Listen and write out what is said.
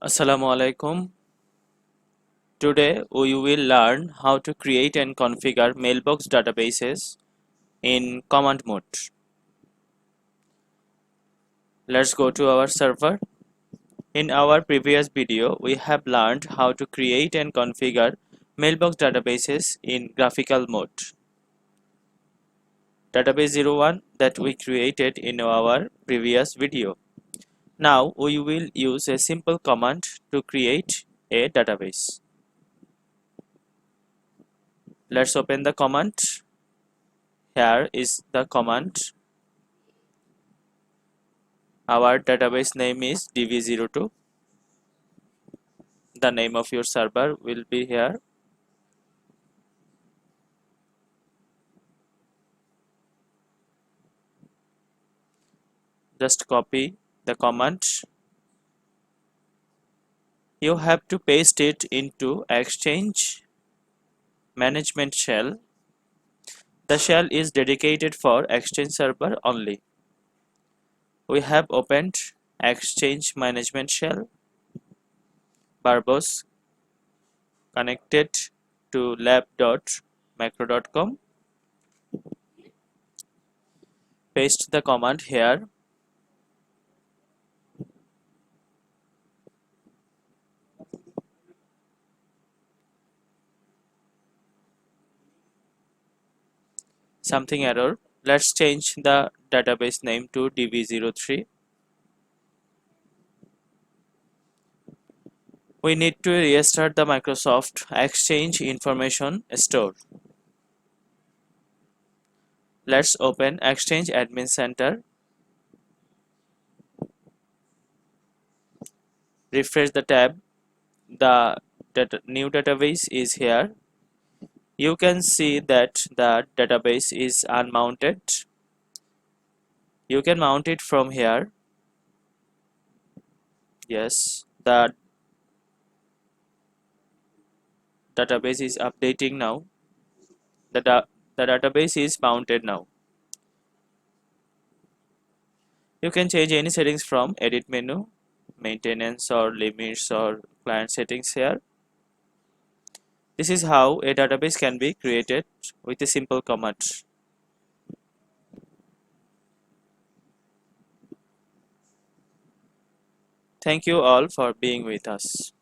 Assalamualaikum. Today we will learn how to create and configure mailbox databases in command mode. Let's go to our server. In our previous video, we have learned how to create and configure mailbox databases in graphical mode. Database 01 that we created in our previous video. Now we will use a simple command to create a database. Let's open the command. Here is the command. Our database name is dv02. The name of your server will be here. Just copy the command. You have to paste it into Exchange management shell. The shell is dedicated for Exchange server only. We have opened Exchange management shell, verbose connected to lab.macro.com. Paste the command here. Something error. Let's change the database name to dv03. We need to restart the Microsoft Exchange Information Store. Let's open Exchange Admin Center. Refresh the tab. The new database is here. You can see that the database is unmounted. You can mount it from here. Yes, the database is updating now. The database is mounted now. You can change any settings from edit menu, maintenance or limits or client settings here. This is how a database can be created with a simple command. Thank you all for being with us.